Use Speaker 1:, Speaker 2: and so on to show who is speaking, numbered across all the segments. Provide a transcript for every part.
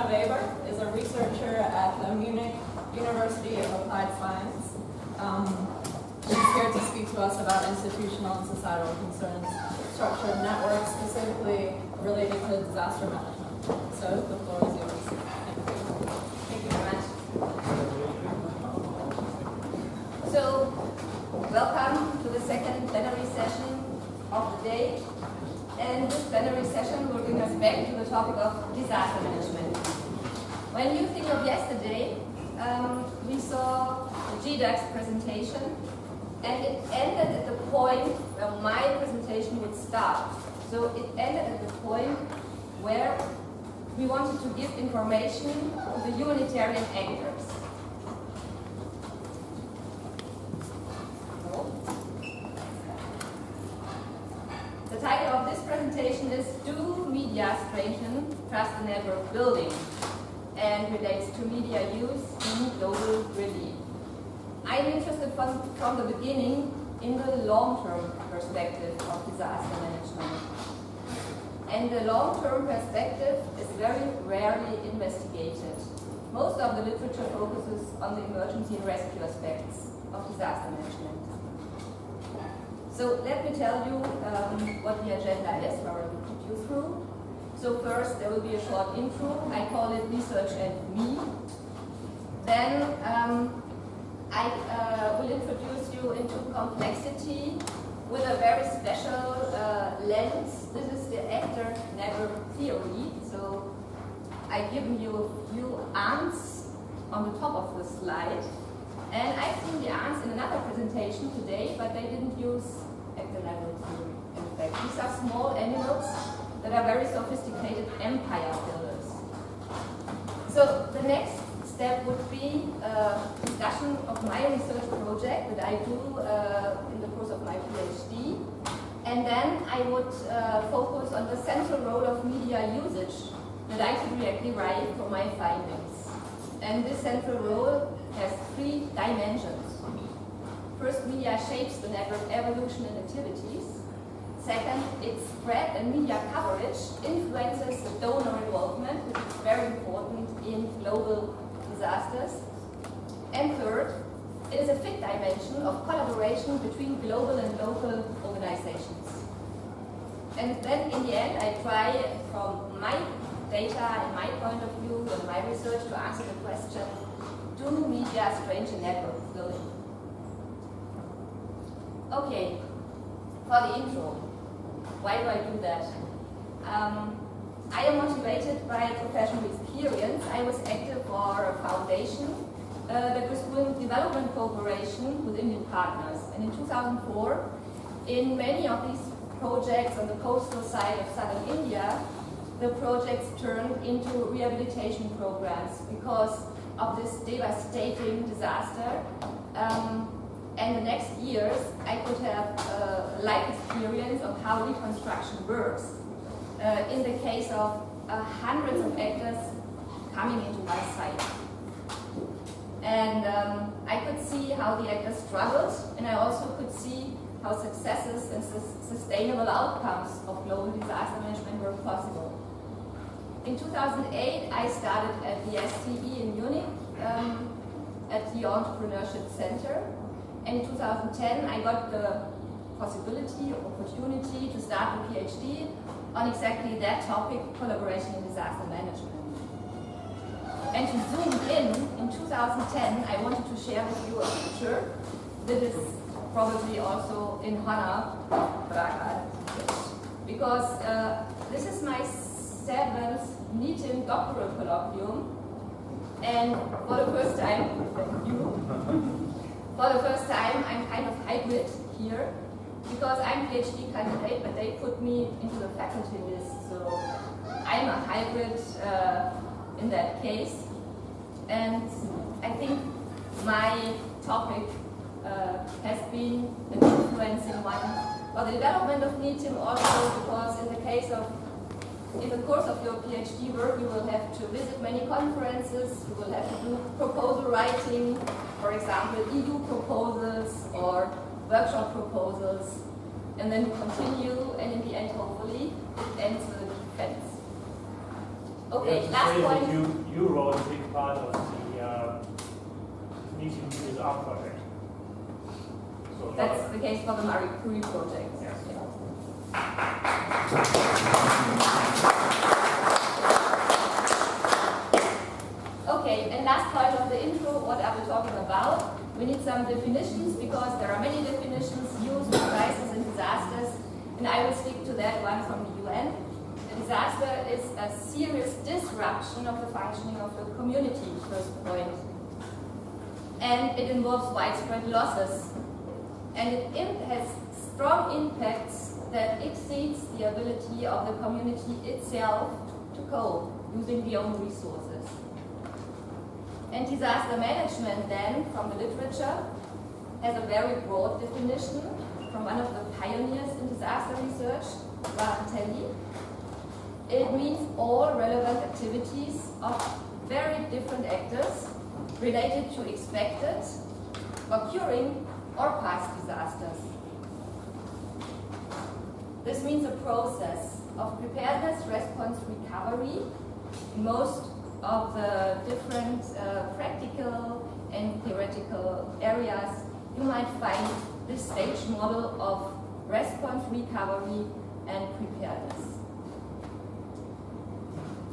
Speaker 1: Christina is a researcher at the Munich University of Applied Science. She's here to speak to us about institutional and societal concerns, structured networks, specifically related to disaster management. So the floor is yours.
Speaker 2: Thank you very much. So, welcome to the second plenary session of the day. And this plenary session will bring us back to the topic of disaster management. When you think of yesterday, we saw the GDAX presentation, and it ended at the point where my presentation would start. So it ended at the point where we wanted to give information to the humanitarian actors. The title of this presentation is Do Media Strengthen Trust in Network Building? And relates to media use in global relief. I'm interested from the beginning in the long-term perspective of disaster management. And the long-term perspective is very rarely investigated. Most of the literature focuses on the emergency and rescue aspects of disaster management. So let me tell you what the agenda is, where I will put you through. So first there will be a short intro. I call it Research and Me. Then I will introduce you into complexity with a very special lens. This is the actor-network theory. So I've given you a few ants on the top of the slide. And I've seen the ants in another presentation today, but they didn't use actor-network theory. In fact, these are small animals that are very sophisticated empire builders. So the next step would be a discussion of my research project that I do in the course of my PhD. And then I would focus on the central role of media usage that I could derive from my findings. And this central role has three dimensions. First, media shapes the network evolution and activities. Second, its spread and media coverage influences the donor involvement, which is very important in global disasters. And third, it is a fifth dimension of collaboration between global and local organizations. And then in the end, I try from my data and my point of view and my research to answer the question, do media strengthen network building? Okay, for the intro. Why do I do that? I am motivated by professional experience. I was active for a foundation that was doing development cooperation with Indian partners. And in 2004, in many of these projects on the coastal side of southern India, the projects turned into rehabilitation programs because of this devastating disaster. And the next years, I could have a life experience of how reconstruction works in the case of hundreds of actors coming into one site. And I could see how the actors struggled, and I also could see how successes and sustainable outcomes of global disaster management were possible. In 2008, I started at the STE in Munich at the Entrepreneurship Center. And in 2010, I got the opportunity to start a PhD on exactly that topic, collaboration in disaster management. And to zoom in 2010, I wanted to share with you a picture that is probably also in honor of Bergamo, because this is my 7th NiTiM doctoral colloquium, and for the first time, thank you. For the first time, I'm kind of hybrid here, because I'm PhD candidate, but they put me into the faculty list, so I'm a hybrid in that case. And I think my topic has been an influencing one for the development of NiTiM also, because in the course of your PhD work, you will have to visit many conferences, you will have to do proposal writing, for example, EU proposals or workshop proposals, and then you continue, and in the end, hopefully, it ends with a defense. Okay, last point.
Speaker 3: You wrote a big part of the NiTiM is our project. So
Speaker 2: That's the case for the Marie Curie project.
Speaker 3: Yes.
Speaker 2: Okay, and last part of the intro, what are we talking about? We need some definitions because there are many definitions used for crises and disasters, and I will stick to that one from the UN. A disaster is a serious disruption of the functioning of the community, first point. And it involves widespread losses. And it has strong impacts that exceeds the ability of the community itself to cope using the own resources. And disaster management then, from the literature, has a very broad definition from one of the pioneers in disaster research, Bergamo. It means all relevant activities of very different actors related to expected, occurring, or past disasters. This means a process of preparedness, response, recovery in most of the different practical and theoretical areas. You might find this stage model of response, recovery, and preparedness.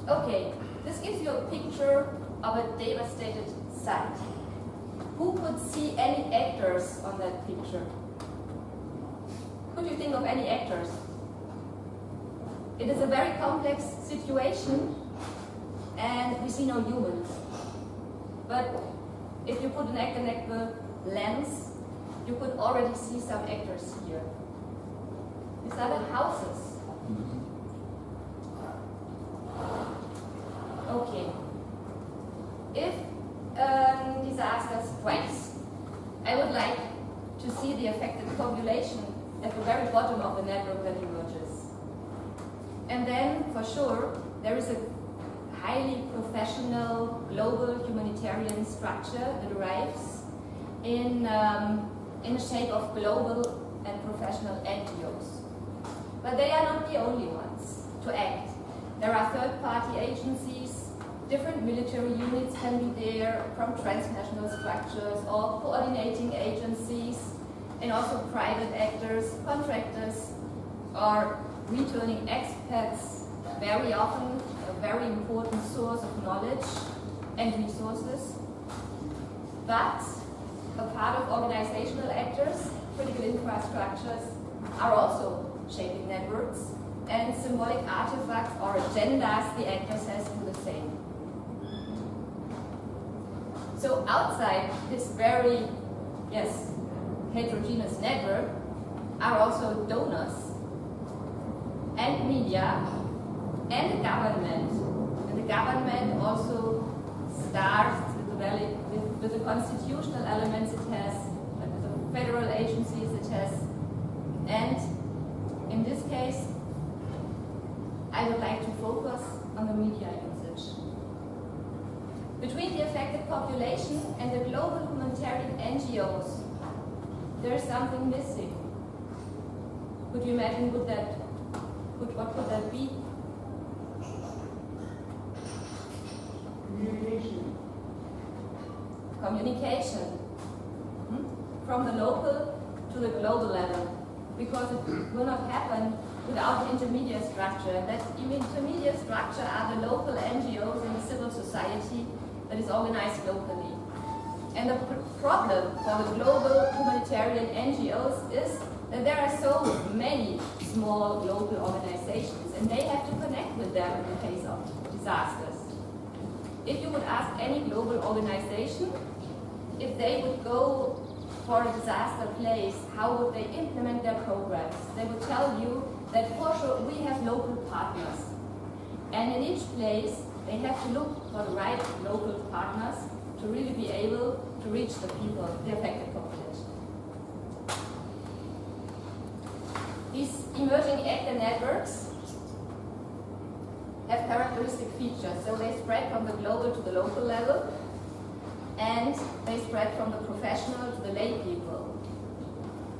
Speaker 2: Okay, this gives you a picture of a devastated site. Who could see any actors on that picture? Could you think of any actors? It is a very complex situation and we see no humans. But if you put an actor lens, you could already see some actors here. These are the houses. Okay. If a disaster strikes, I would like to see the affected population at the very bottom of the network that emerges. And then, for sure, there is a highly professional global humanitarian structure that arrives in the shape of global and professional NGOs. But they are not the only ones to act. There are third-party agencies, different military units can be there from transnational structures or coordinating agencies, and also private actors, contractors, or returning expats, very often a very important source of knowledge and resources. But a part of organizational actors, critical infrastructures, are also shaping networks, and symbolic artifacts or agendas the actors has do the same. So outside this very, heterogeneous network are also donors and media and the government. And the government also starts with the constitutional elements it has, with the federal agencies it has. And in this case, I would like to focus on the media usage. Between the affected population and the global humanitarian NGOs, there is something missing. Could you imagine what could that be? Communication. From the local to the global level. Because it will not happen without the intermediate structure. And that intermediate structure are the local NGOs and the civil society that is organized locally. And the problem for the global humanitarian NGOs is that there are so many small local organizations and they have to connect with them in the case of disasters. If you would ask any global organization if they would go for a disaster place, how would they implement their programs? They would tell you that for sure we have local partners. And in each place, they have to look for the right local partners to really be able to reach the people, the affected population. These emerging actor networks have characteristic features. So they spread from the global to the local level, and they spread from the professional to the lay people.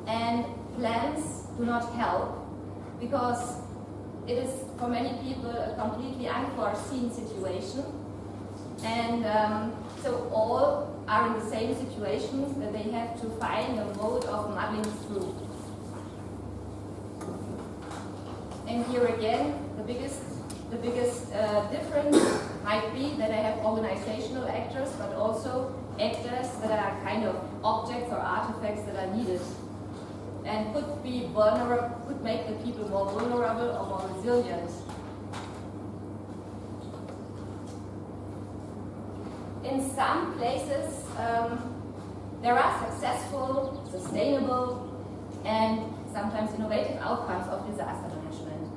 Speaker 2: And plans do not help, because it is for many people a completely unforeseen situation. And so all are in the same situation, that they have to find a mode of muddling through. And here again, the biggest difference might be that I have organizational actors, but also actors that are kind of objects or artifacts that are needed, and could be vulnerable, could make the people more vulnerable or more resilient. In some places, there are successful, sustainable, and sometimes innovative outcomes of disaster management.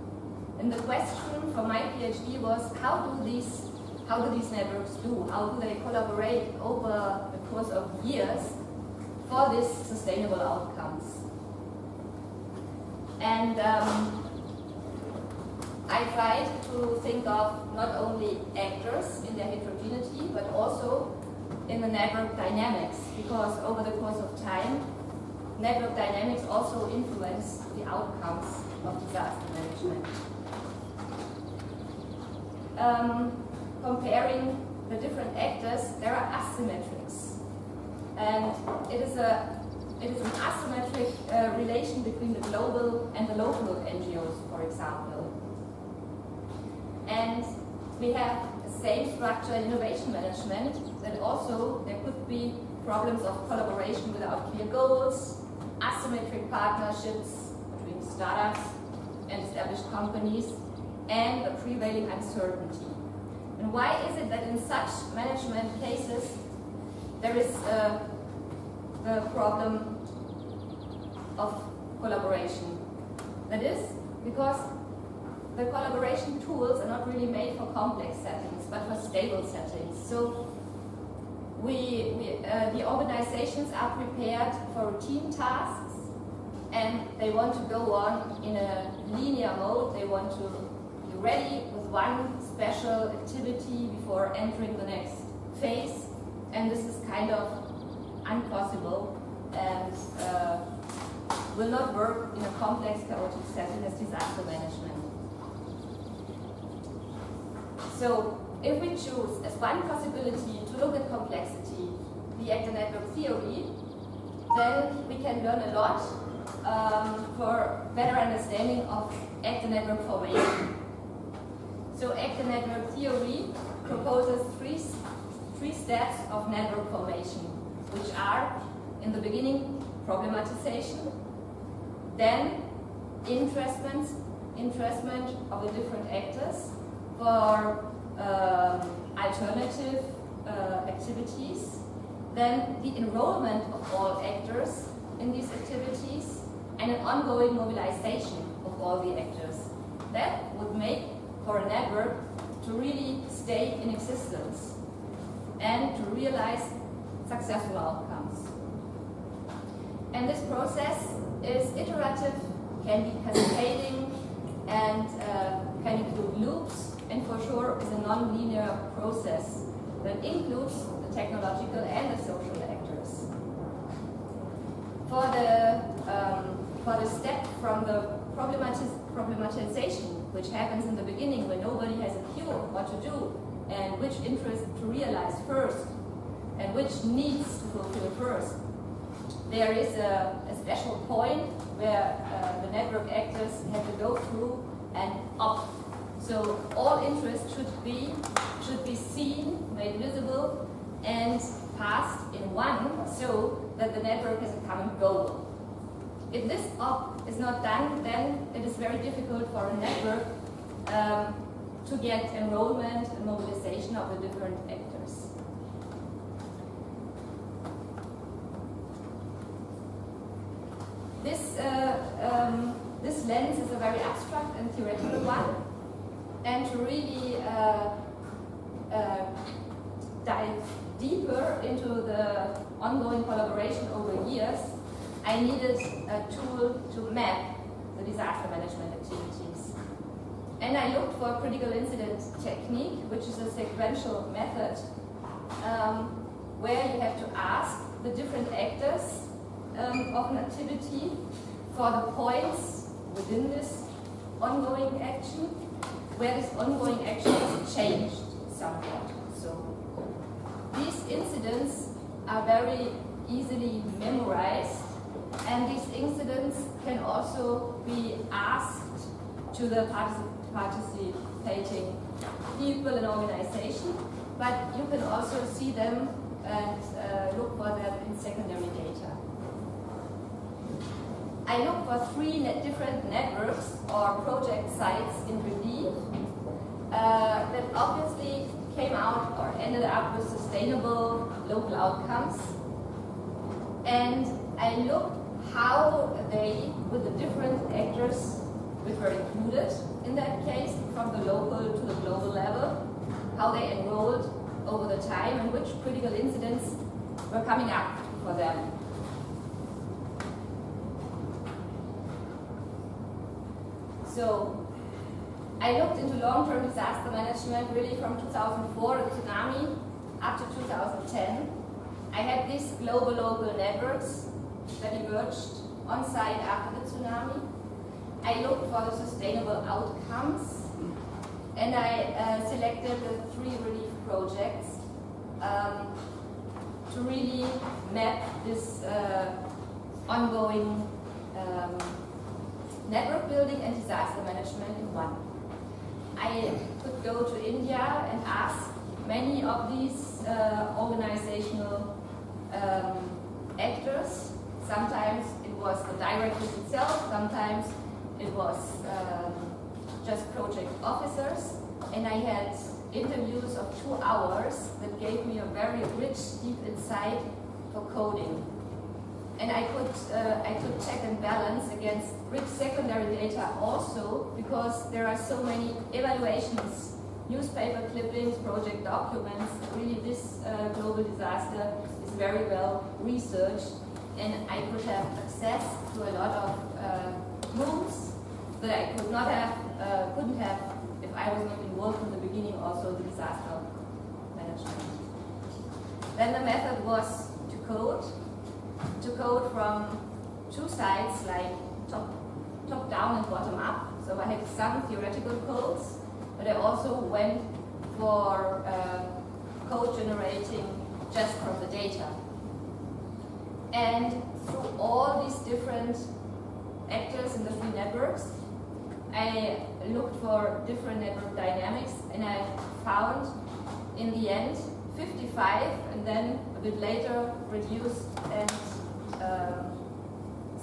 Speaker 2: And the question for my PhD was, how do these networks do? How do they collaborate over the course of years for these sustainable outcomes? And I tried to think of not only actors in their heterogeneity, but also in the network dynamics, because over the course of time, network dynamics also influence the outcomes of disaster management. Comparing the different actors, there are asymmetrics, and it is an asymmetric relation between the global and the local NGOs, for example. And we have the same structure in innovation management, that also there could be problems of collaboration without clear goals, asymmetric partnerships between startups and established companies, and the prevailing uncertainty. And why is it that in such management cases there is the problem of collaboration? That is because the collaboration tools are not really made for complex settings, but for stable settings. So the organizations are prepared for routine tasks, and they want to go on in a linear mode. They want to be ready with one special activity before entering the next phase, and this is kind of impossible and will not work in a complex, chaotic setting as disaster management. So if we choose as one possibility to look at complexity the actor network theory, then we can learn a lot for better understanding of actor network formation. So actor network theory proposes three steps of network formation, which are, in the beginning, problematization, then interestment of the different actors for alternative activities, then the enrollment of all actors in these activities, and an ongoing mobilization of all the actors. That would make for a network to really stay in existence and to realize successful outcomes. And this process is iterative, can be cascading, and can include loops, and for sure is a non-linear process that includes the technological and the social actors. For the step from the problematization, which happens in the beginning when nobody has a clue what to do and which interest to realize first and which needs to fulfill first, there is a special point where the network actors have to go through and up. So all interest should be seen, made visible, and passed in one, so that the network has a common goal. If this up is not done, then it is very difficult for a network to get enrollment and mobilization of the different actors. This lens is a very abstract and theoretical one, and to really dive deeper into the ongoing collaboration over years, I needed a tool to map the disaster management activities. And I looked for a critical incident technique, which is a sequential method where you have to ask the different actors of an activity for the points within this ongoing action, where this ongoing action has changed somewhat. So these incidents are very easily memorized, and these incidents can also be asked to the participating people and organization, but you can also see them and look for them in secondary data. I look for three different networks or project sites in relief that obviously came out or ended up with sustainable local outcomes. And I looked how they, with the different actors which were included in that case, from the local to the global level, how they enrolled over the time and which critical incidents were coming up for them. So I looked into long-term disaster management really from 2004, the tsunami, up to 2010. I had these global local networks that emerged on site after the tsunami. I looked for the sustainable outcomes, and I selected the 3 relief projects to really map this ongoing network building and disaster management in one. I could go to India and ask many of these organizational actors. Sometimes it was the directors itself, sometimes it was just project officers, and I had interviews of 2 hours that gave me a very rich, deep insight for coding. And I could check and balance against rich secondary data also, because there are so many evaluations, newspaper clippings, project documents. Really, this global disaster is very well researched, and I could have access to a lot of rules that I couldn't have if I was not involved from the beginning. Also, the disaster management. Then the method was to code from 2 sides, like top down and bottom up. So I had some theoretical codes, but I also went for code generating just from the data. And through all these different actors in the 3 networks, I looked for different network dynamics, and I found in the end 55, and then a bit later reduced and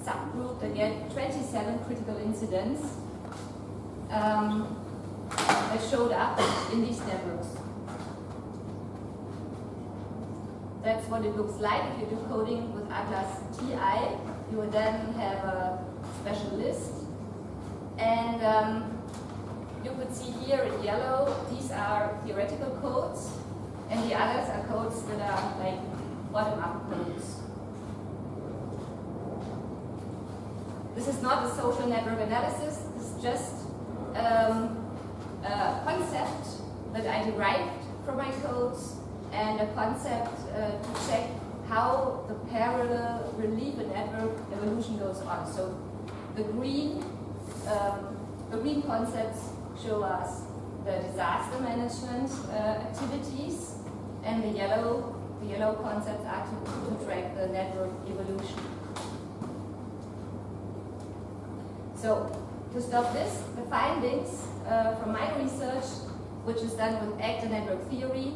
Speaker 2: subgrouped again 27 critical incidents that showed up in these networks. That's what it looks like if you do coding with Atlas TI. You would then have a special list. And you could see here in yellow, these are theoretical codes, and the others are codes that are like bottom-up codes. This is not a social network analysis, it's just a concept that I derived from my codes, and a concept to check how the parallel relief and network evolution goes on. So the green concepts show us the disaster management activities, and the yellow concepts are to track the network evolution. So to stop this, the findings from my research, which is done with actor network theory,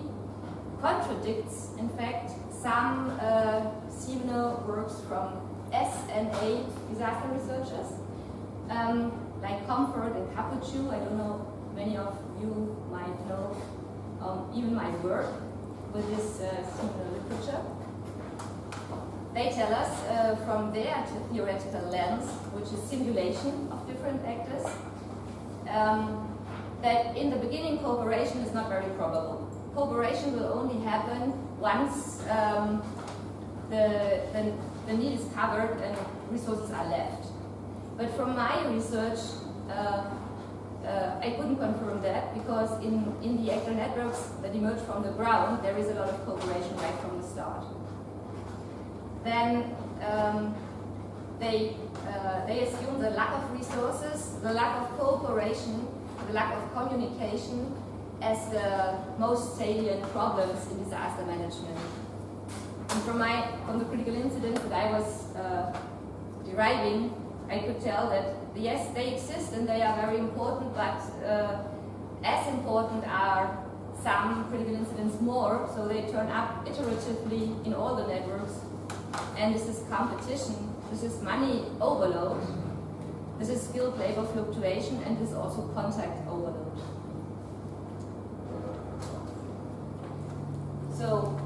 Speaker 2: contradicts, in fact, some seminal works from S&A disaster researchers, like Comfort and Capuchu. I don't know, many of you might know even my work with this seminal literature. They tell us from their theoretical lens, which is simulation of different actors, that in the beginning cooperation is not very probable. Cooperation will only happen once the need is covered and resources are left. But from my research, I couldn't confirm that, because in the actor networks that emerge from the ground, there is a lot of cooperation right from the start. Then they assume the lack of resources, the lack of cooperation, the lack of communication as the most salient problems in disaster management. And from the critical incidents that I was deriving, I could tell that yes, they exist and they are very important, but as important are some critical incidents more, so they turn up iteratively in all the networks. And this is competition, this is money overload, this is skilled labor fluctuation, and this is also contact overload. So,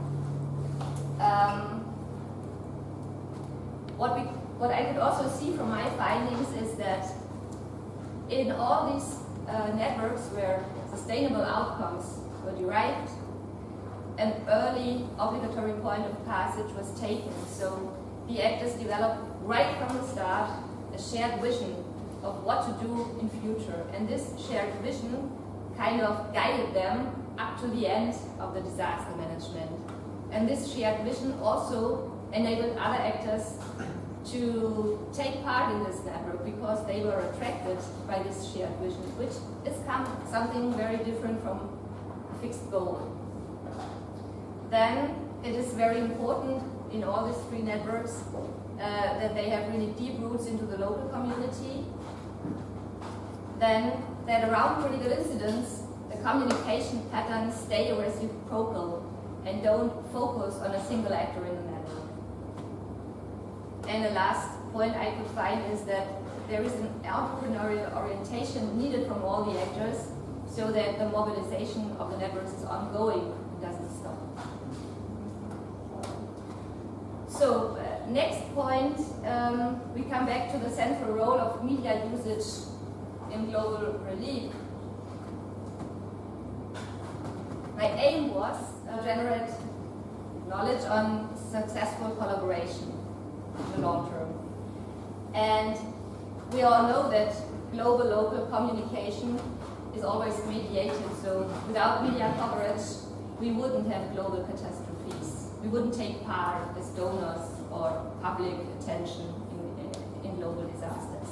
Speaker 2: what I could also see from my findings is that in all these networks where sustainable outcomes were derived, an early obligatory point of passage was taken. So the actors developed right from the start a shared vision of what to do in future. And this shared vision kind of guided them up to the end of the disaster management. And this shared vision also enabled other actors to take part in this network because they were attracted by this shared vision, which is something very different from a fixed goal. Then it is very important in all these three networks that they have really deep roots into the local community. Then that around critical incidents, the communication patterns stay reciprocal and don't focus on a single actor in the network. And the last point I could find is that there is an entrepreneurial orientation needed from all the actors so that the mobilization of the networks is ongoing, doesn't stop. So, next point, we come back to the central role of media usage in global relief. My aim was to generate knowledge on successful collaboration in the long term. And we all know that global-local communication is always mediated, so without media coverage, we wouldn't have global catastrophes. We wouldn't take part as donors or public attention in global disasters.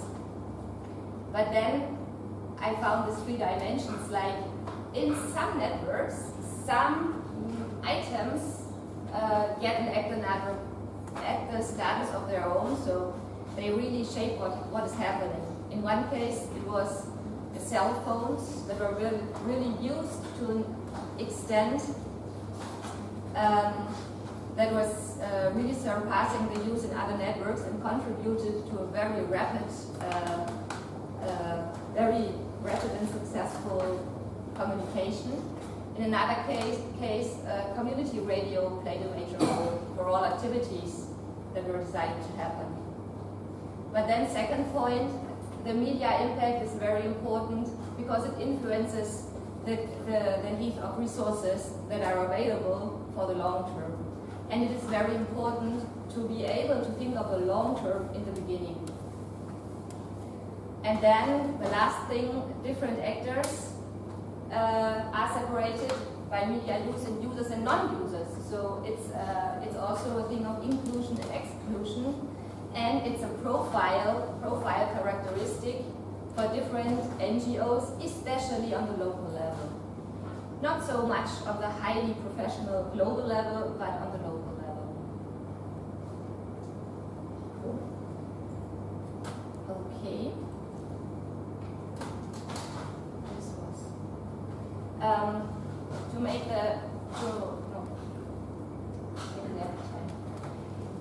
Speaker 2: But then I found these three dimensions, like in some networks, some items get an actor status of their own, so they really shape what is happening. In one case, it was the cell phones that were really used to an extent that was really surpassing the use in other networks and contributed to a very rapid and successful communication. In another case, community radio played a major role for all activities that were designed to happen. But then, second point, the media impact is very important because it influences the need of resources that are available for the long term. And it is very important to be able to think of the long term in the beginning. And then the last thing, different actors are separated by media use and users and non-users. So it's also a thing of inclusion and exclusion, and it's a profile characteristic for different NGOs, especially on the local level. Not so much on the highly professional global level, but on the local level. Okay. This was to make the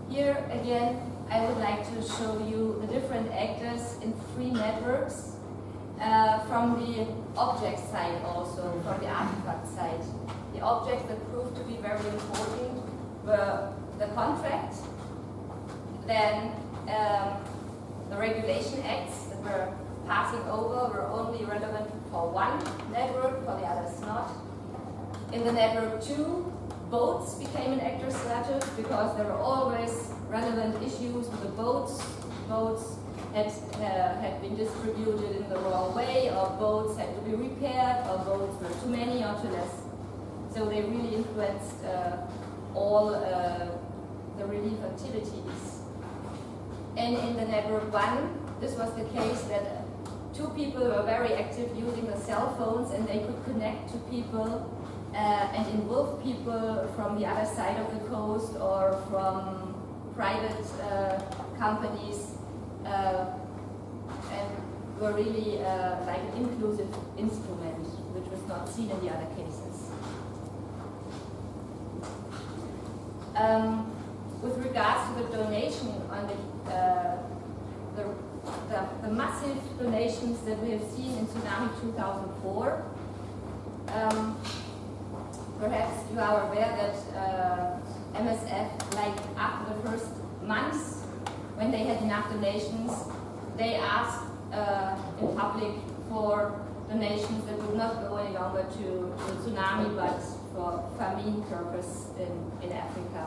Speaker 2: Here again, I would like to show you the different actors in three networks. From the object side also, from the artifact side. The objects that proved to be very important were the contract, then the regulation acts that were passing over were only relevant for one network, for the others not. In the network 2, boats became an actor status because there were always relevant issues with the boats. Boats had been distributed in the wrong way, or boats had to be repaired, or boats were too many or too less. So they really influenced all the relief activities. And in the network 1, this was the case that two people were very active using the cell phones, and they could connect to people and involve people from the other side of the coast or from private companies, and were really like an inclusive instrument, which was not seen in the other cases. With regards to the donation on the massive donations that we have seen in Tsunami 2004, perhaps you are aware that MSF, like after the first months, when they had enough donations, they asked in public for donations that would not go any longer to tsunami, but for famine purpose in Africa.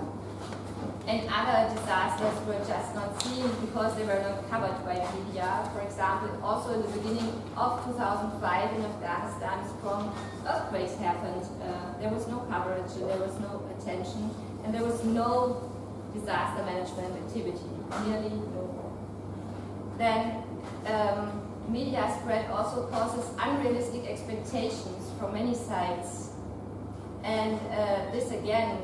Speaker 2: And other disasters were just not seen because they were not covered by media. For example, also in the beginning of 2005 in Afghanistan, strong earthquakes happened. There was no coverage, there was no attention, and there was no disaster management activity, nearly no. Then media spread also causes unrealistic expectations from many sides. And this again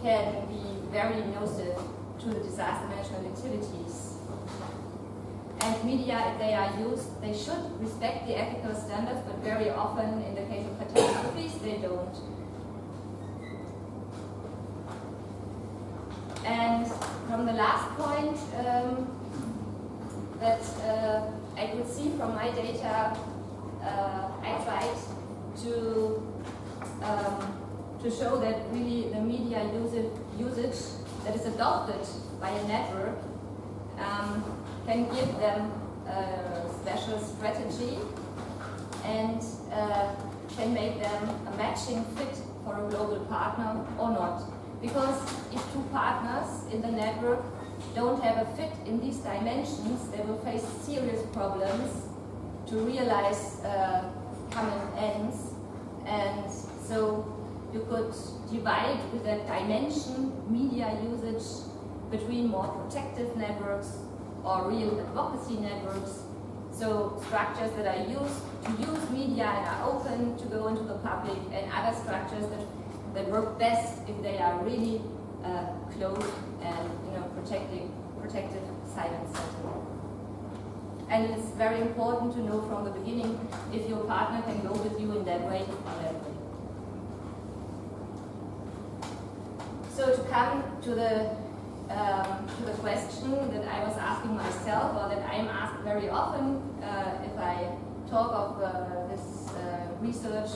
Speaker 2: can be very nocive to the disaster management activities. And media, if they are used, they should respect the ethical standards, but very often in the case of catastrophes, they don't. And from the last point that I could see from my data, I tried to show that really the media usage that is adopted by a network can give them a special strategy and can make them a matching fit for a global partner or not. Because if two partners in the network don't have a fit in these dimensions, they will face serious problems to realize common ends. And so you could divide with that dimension media usage between more protective networks or real advocacy networks. So structures that are used to use media and are open to go into the public, and other structures that work best if they are really closed and protective silence setting. And it's very important to know from the beginning if your partner can go with you in that way or that way. So to come to the question that I was asking myself, or that I'm asked very often if I talk of this research,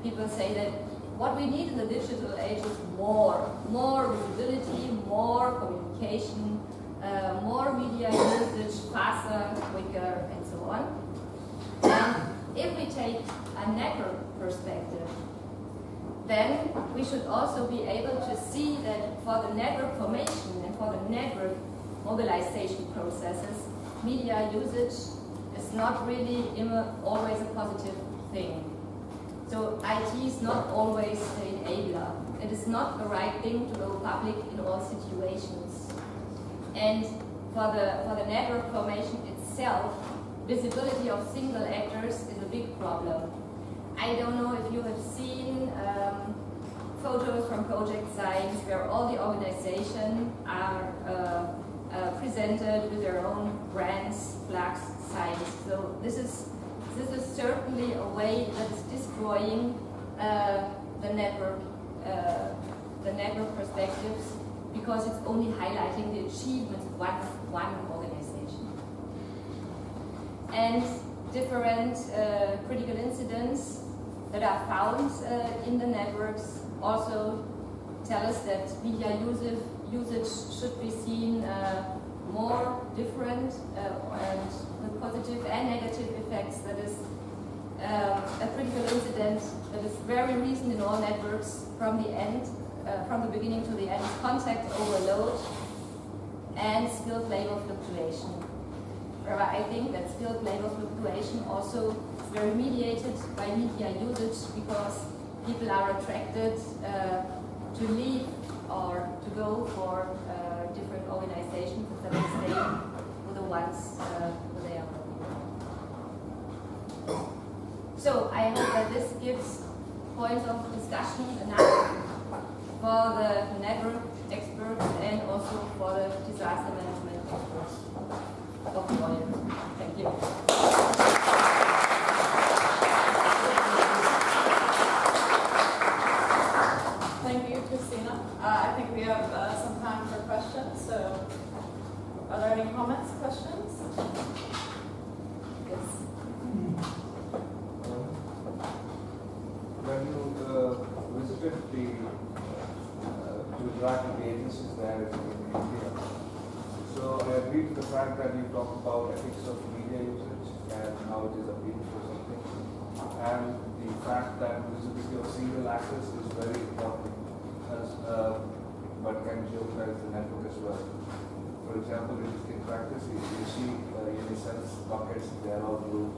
Speaker 2: people say that what we need in the digital age is more visibility, more communication, more media usage, faster, quicker, and so on. And if we take a network perspective, then we should also be able to see that for the network formation and for the network mobilization processes, media usage is not really always a positive thing. So IT is not always the enabler. It is not the right thing to go public in all situations. And for the network formation itself, visibility of single actors is a big problem. I don't know if you have seen photos from project sites where all the organizations are presented with their own brands, flags, signs. So this is certainly a way that is destroying the network perspectives, because it's only highlighting the achievements of one organization. And different critical incidents that are found in the networks also tell us that media usage should be seen more different and with positive and negative effects. That is a critical incident that is very recent in all networks from the beginning to the end: contact overload and skilled labor fluctuation. Where I think that skilled labor fluctuation also is very mediated by media usage, because people are attracted to leave or to go for different organizations instead of staying the ones who they are working with. So I hope that this gives points of discussion enough for the network experts and also for the disaster management experts of the audience. Thank you.
Speaker 1: Thank you, Christina. I think we have some time for questions. So, are there any comments, questions? Yes.
Speaker 4: When you visited to interact with the agencies there in India, so I agree with the fact that you talked about ethics of media usage and how it is appealing for something, and the fact that visibility of single access is very important, but can jeopardize the network as well. For example, in practice, you see unisense buckets, they are all blue,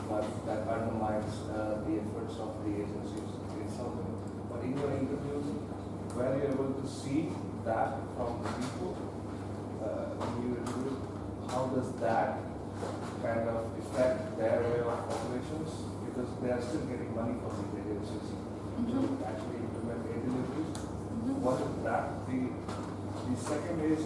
Speaker 4: but that undermines the efforts of the agencies in something. But in your interviews, were you able to see that from the people? How does that kind of affect their way of operations? Because they are still getting money from these agencies to actually implement aid deliveries. What is that? The second is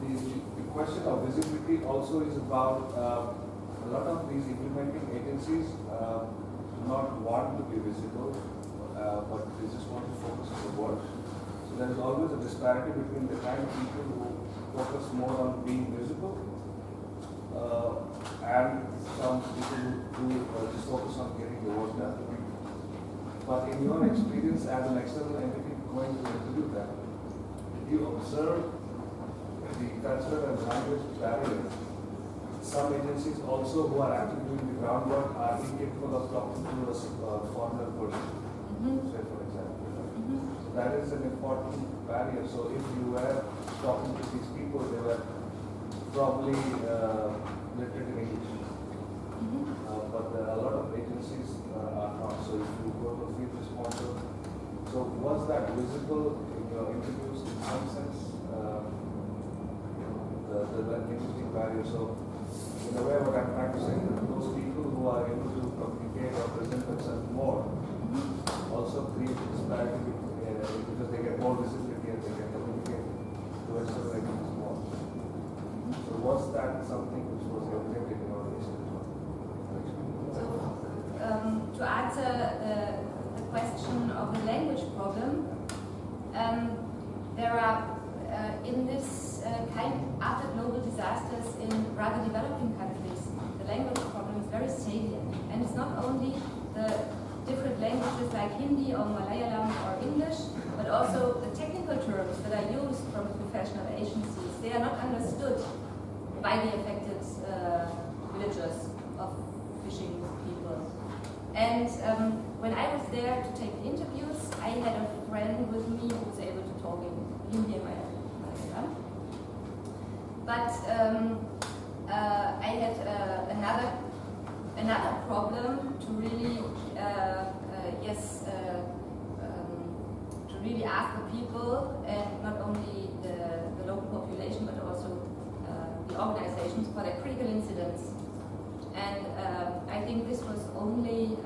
Speaker 4: the question of visibility also is about a lot of these implementing agencies do not want to be visible, but they just want to focus on the work. So there is always a disparity between the kind of people who focus more on being visible and some people who just focus on getting the work done. But in your experience as an external entity going to interview them, did you observe the cultural and language barriers? Some agencies also who are actually doing the groundwork are incapable of talking to a foreigner person, say for example. So that is an important barrier. So if you were talking to these people, they were probably literate in English. But there are a lot of agencies are not. So if you go to field responder, so was that visible in your interviews in some sense? The linguistic barrier. So in a way, what I'm trying to say is that those people who are able to communicate or present themselves more also create a disparity because they get more visibility and they can communicate to external entities more. So was that something which was evident in your research?
Speaker 2: To answer the question of the language problem, there are in this after global disasters in rather developing countries, the language problem is very salient, and it's not only the different languages like Hindi or Malayalam or English, but also the technical terms that are used from professional agencies. They are not understood by the affected villagers of fishing people. And when I was there to take the interviews, I had a friend with me who was able to talk in Hindi and Malayalam. But I had another problem to really to really ask the people, and not only the local population but also the organizations, for their critical incidents. And I think this was only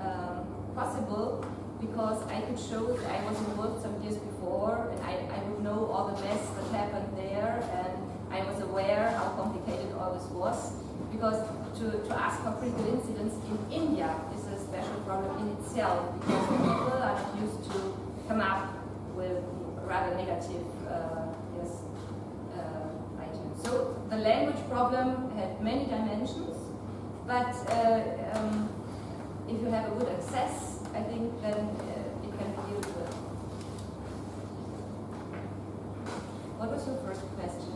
Speaker 2: possible because I could show that I was involved some years before, and I would know all the mess that happened there, and I was aware how complicated all this was. Because to ask for critical incidents in India is a special problem in itself, because people are not used to come up with rather negative items. So the language problem had many dimensions, but if you have a good access, I think then it can be dealt with. What was your first question?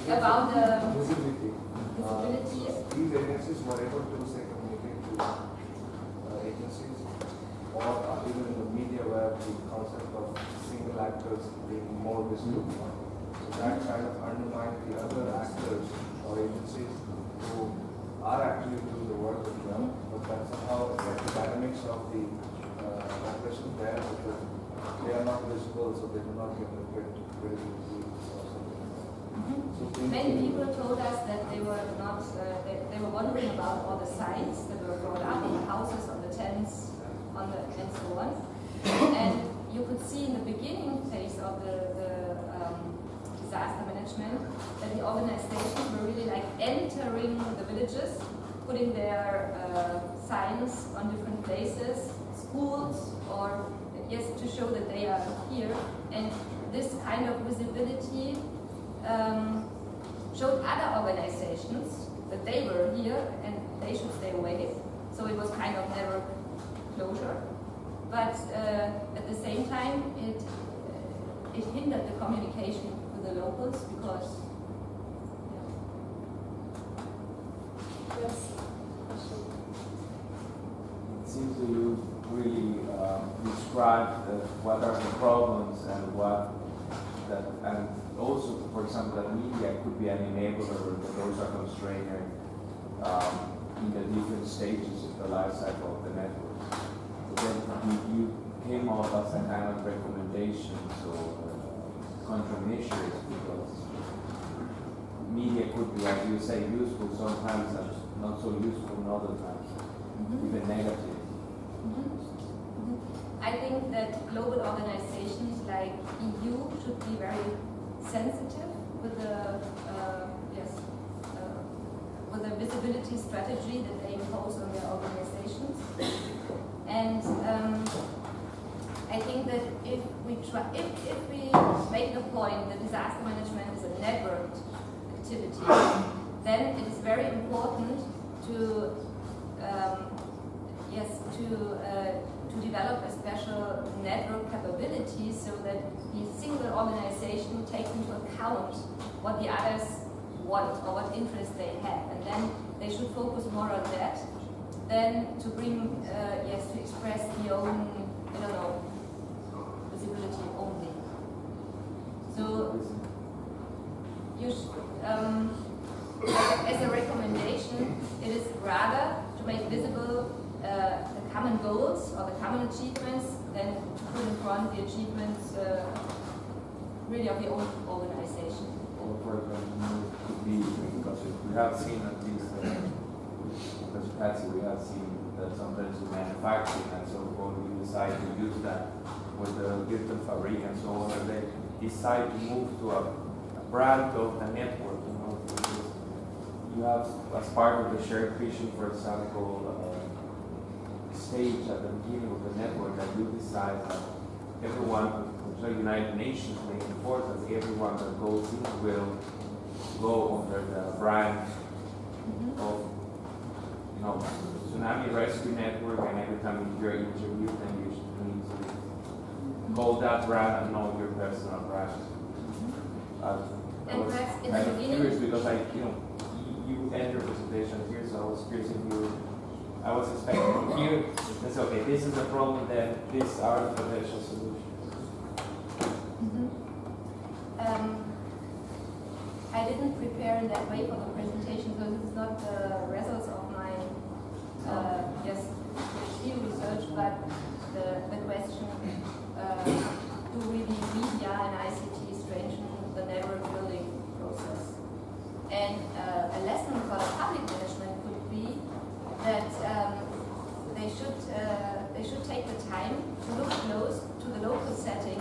Speaker 2: About the
Speaker 4: visibility.
Speaker 2: Visibility.
Speaker 4: These agencies were able to say communicate to agencies, or even in the media where the concept of single actors being more visible. So that kind of undermined the other actors or agencies who are actually doing the work as well, but that somehow affects the dynamics of the operation there, because they are not visible, so they do not get the credibility or something like that. So
Speaker 2: Many people told us that they were not, they were wondering about all the signs that were brought up on the houses, on the tents, and so on. And you could see in the beginning phase of the disaster management that the organizations were really like entering the villages, putting their signs on different places, schools, or yes, to show that they are here. And this kind of visibility showed other organizations that they were here and they should stay away. So it was kind of never closure. But at the same time, it hindered the communication with the locals because.
Speaker 1: Yes.
Speaker 5: It seems that you really described what are the problems and and also, for example, that media could be an enabler, that those are constrainer in the different stages of the life cycle of the network. But then you came out as a kind of recommendations or countermeasures because media could be, as you say, useful sometimes and not so useful in other times, even negative.
Speaker 2: I think that global organizations like EU should be very sensitive with the with the visibility strategy that they impose on their organizations. And I think that if we make the point that disaster management is a networked activity, then it is very important to develop a special network capability so that the single organization takes into account what the others want or what interests they have, and then they should focus more on that than to bring to express the own visibility only. So you as a recommendation, it is rather to make visible the common goals or the common achievements than to put in front the achievements really of the own organization.
Speaker 5: Or for example, it could be because we have seen at least, because Patsy, we have seen that sometimes we manufacturing and so on, we decide to use that with the virtual fabric and so on, and they decide to move to a brand of the network. You have, as part of the shared vision, for example, stage at the beginning of the network that you decide that everyone, the United Nations may enforce that everyone that goes in will go under the brand of tsunami rescue network, and every time you're interviewed, then you need to call that brand and know your personal brand.
Speaker 2: And perhaps in the
Speaker 5: I'm
Speaker 2: beginning,
Speaker 5: curious because you end your presentation here, so I was curious if I was expecting to hear this. Okay, this is a problem. Then these are the potential solutions.
Speaker 2: I didn't prepare in that way for the presentation, so this is not the results of my PhD research, but the question: do really media and ICT strengthen the network building process? And a lesson for the public management could be that they should take the time to look close to the local setting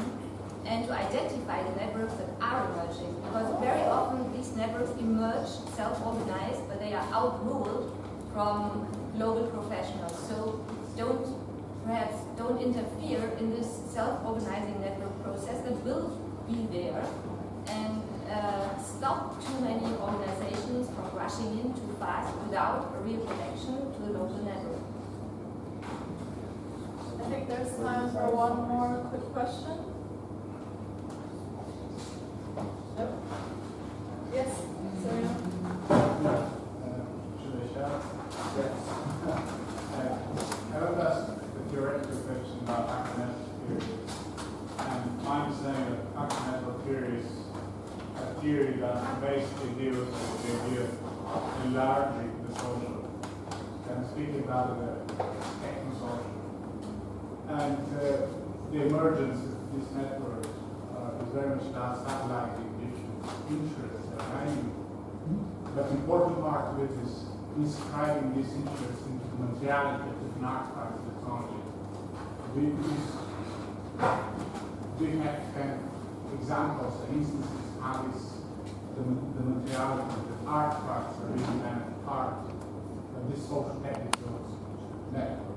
Speaker 2: and to identify the networks that are emerging, because very often these networks emerge self-organized, but they are outruled from global professionals. So don't interfere in this self-organizing network process that will be there, and stop too many organizations from rushing in too fast without a real connection to the local network.
Speaker 1: I think there's time for one more quick question. Yep. Yes, Serena.
Speaker 6: Should I shout? Yes. I would ask a theoretical question about accidental theories. And I'm saying that accidental theories are a theory that basically deals with the idea of enlarging the social. And speaking about the techno-social. And the emergence of these networks is very much about satellite ignition. interests that I knew. But the important part of it is inscribing this interest into the materiality of the artifact technology. We have kind of examples and instances how the materiality of the artifacts are really kind of part of this social technical network.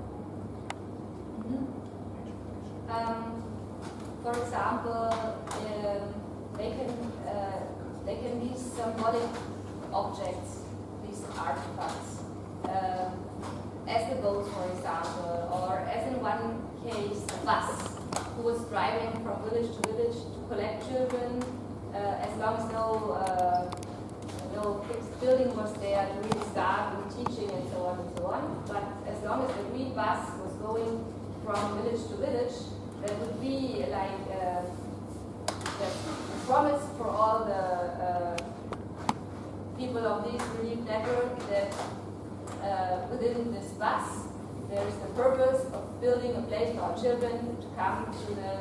Speaker 2: For example, they can be symbolic objects, these artifacts, as the boats, for example, or as in one case, a bus who was driving from village to village to collect children, as long as no fixed building was there to really start with teaching and so on and so on. But as long as the green bus was going from village to village, there would be like the promise for all the people of this relief network that within this bus there is the purpose of building a place for our children to come to the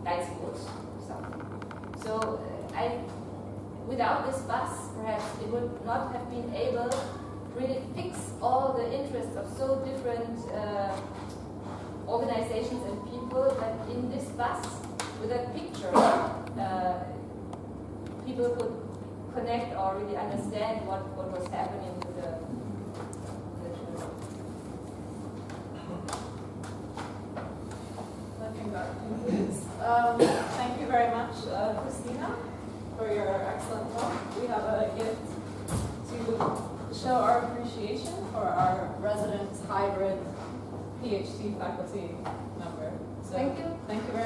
Speaker 2: nice schools or something. So without this bus, perhaps it would not have been able to really fix all the interests of so different organizations and people, but in this bus, with a picture, people could connect or really understand what was happening to the children.
Speaker 1: I think that concludes. Thank you very much, Christina, for your excellent talk. We have a gift to show our appreciation for our resident hybrid PhD faculty member. So
Speaker 2: Thank you.
Speaker 1: Thank you very